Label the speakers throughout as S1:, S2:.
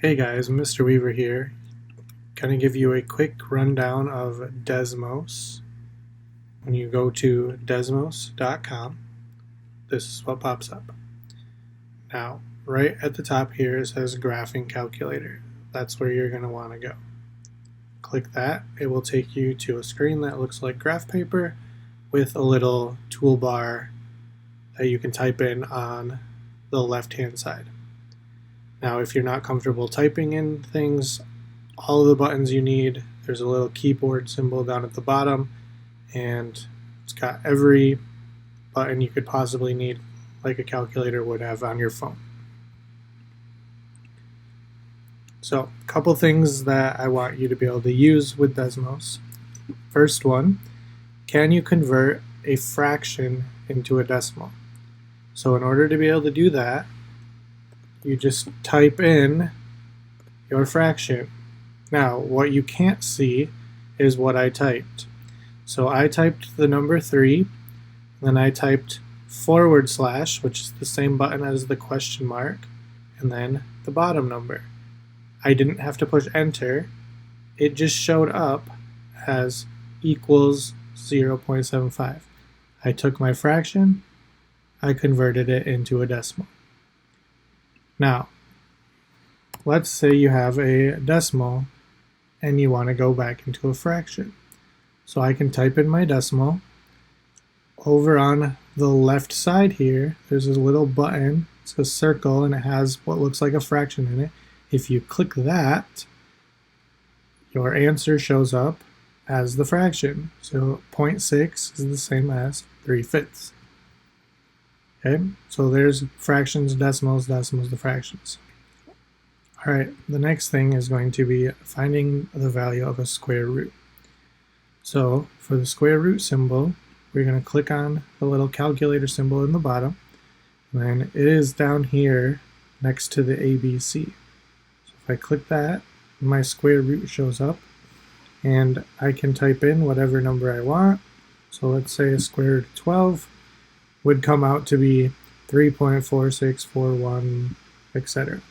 S1: Hey guys, Mr. Weaver here. Gonna give you a quick rundown of Desmos. When you go to desmos.com, this is what pops up. Now, right at the top here it says Graphing Calculator. That's where you're gonna want to go. Click that. It will take you to a screen that looks like graph paper with a little toolbar that you can type in on the left-hand side. Now, if you're not comfortable typing in things, all of the buttons you need, there's a little keyboard symbol down at the bottom, and it's got every button you could possibly need, like a calculator would have on your phone. So, a couple things that I want you to be able to use with Desmos. First one, can you convert a fraction into a decimal? So in order to be able to do that, you just type in your fraction. Now, what you can't see is what I typed. So I typed the number 3, then I typed /, which is the same button as the question mark, and then the bottom number. I didn't have to push enter. It just showed up as equals 0.75. I took my fraction, I converted it into a decimal. Now, let's say you have a decimal and you want to go back into a fraction. So I can type in my decimal. Over on the left side here, there's a little button. It's a circle and it has what looks like a fraction in it. If you click that, your answer shows up as the fraction. So 0.6 is the same as 3/5. Okay, so there's fractions, decimals, the fractions. All right, the next thing is going to be finding the value of a square root. So for the square root symbol, we're going to click on the little calculator symbol in the bottom, and then it is down here next to the ABC. So if I click that, my square root shows up, and I can type in whatever number I want. So let's say a square root of 12 would come out to be 3.4641, etc.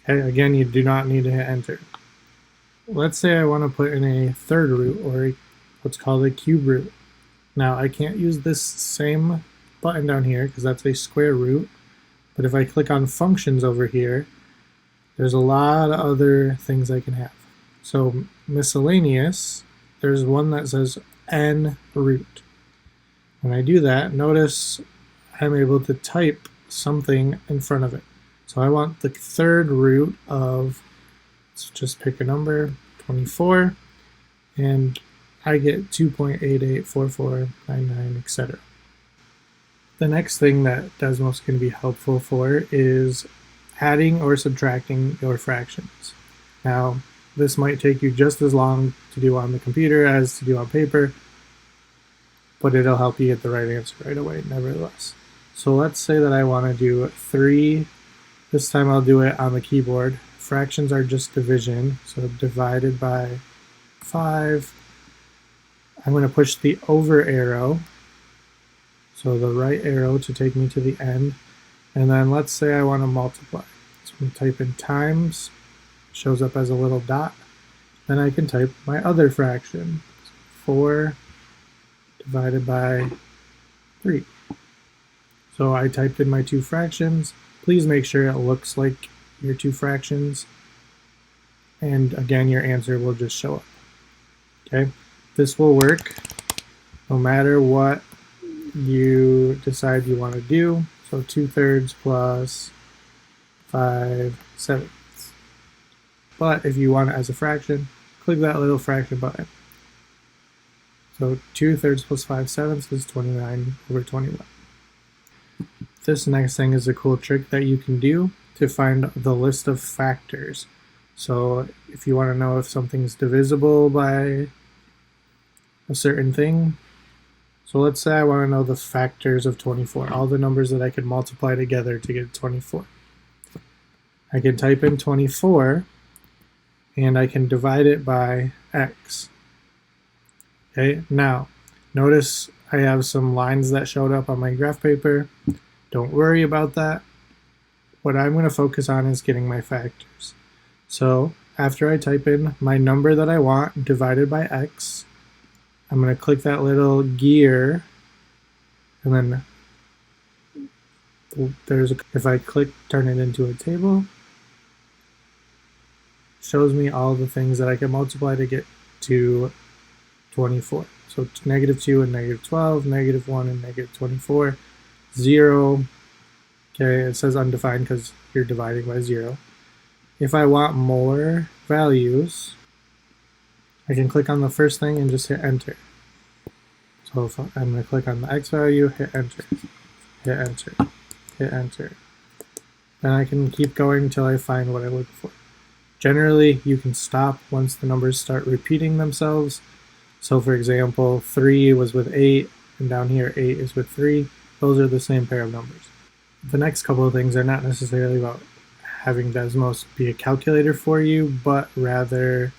S1: Okay, again, you do not need to hit enter. Let's say I want to put in a third root, or what's called a cube root. Now, I can't use this same button down here because that's a square root, but if I click on functions over here, there's a lot of other things I can have. So miscellaneous, there's one that says n root. When I do that, notice I'm able to type something in front of it. So I want the third root of, let's just pick a number, 24, and I get 2.884499, etc. The next thing that Desmos can be helpful for is adding or subtracting your fractions. Now, this might take you just as long to do on the computer as to do on paper, but it'll help you get the right answer right away, nevertheless. So let's say that I want to do 3. This time I'll do it on the keyboard. Fractions are just division, so divided by 5. I'm going to push the over arrow, so the right arrow to take me to the end, and then let's say I want to multiply. So I'm going to type in times, shows up as a little dot. Then I can type my other fraction, 4 divided by 3. So I typed in my two fractions. Please make sure it looks like your two fractions, and again your answer will just show up. Okay, this will work no matter what you decide you want to do. So 2/3 plus 5/7. But if you want it as a fraction, click that little fraction button. So 2/3 plus 5/7 is 29/21. This next thing is a cool trick that you can do to find the list of factors. So if you want to know if something's divisible by a certain thing, so let's say I want to know the factors of 24, all the numbers that I could multiply together to get 24. I can type in 24 and I can divide it by x. Okay, now notice I have some lines that showed up on my graph paper. Don't worry about that. what I'm going to focus on is getting my factors. So after I type in my number that I want divided by x, I'm going to click that little gear, and then if I click turn it into a table, it shows me all the things that I can multiply to get to 24. So -2 and -12, -1 and -24, 0. Okay, it says undefined because you're dividing by 0. If I want more values, I can click on the first thing and just hit enter. So if I'm going to click on the x value, hit enter, hit enter, hit enter. Then I can keep going until I find what I look for. Generally, you can stop once the numbers start repeating themselves. So for example, 3 was with 8, and down here 8 is with 3. Those are the same pair of numbers. The next couple of things are not necessarily about having Desmos be a calculator for you, but rather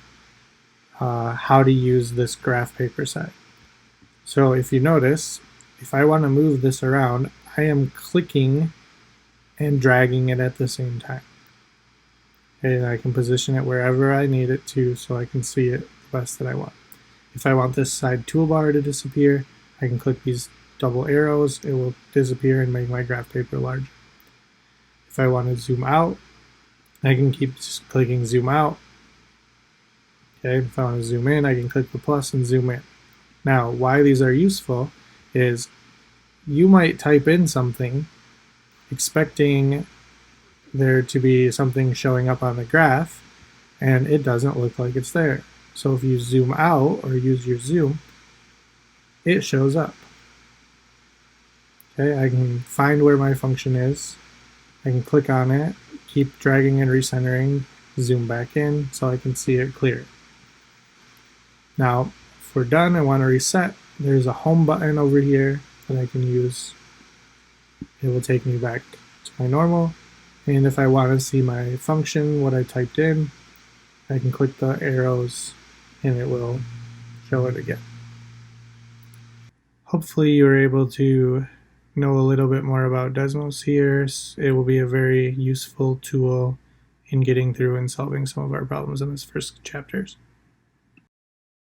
S1: how to use this graph paper set. So if you notice, if I want to move this around, I am clicking and dragging it at the same time. And I can position it wherever I need it to so I can see it the best that I want. If I want this side toolbar to disappear, I can click these double arrows. It will disappear and make my graph paper larger. If I want to zoom out, I can keep just clicking zoom out. Okay, if I want to zoom in, I can click the plus and zoom in. Now, why these are useful is you might type in something expecting there to be something showing up on the graph, and it doesn't look like it's there. So if you zoom out or use your zoom, it shows up. Okay, I can find where my function is. I can click on it, keep dragging and recentering, zoom back in so I can see it clear. Now, if we're done and want to reset, there's a home button over here that I can use. It will take me back to my normal. And if I want to see my function, what I typed in, I can click the arrows and it will show it again. Hopefully you were able to know a little bit more about Desmos here. It will be a very useful tool in getting through and solving some of our problems in this first chapters.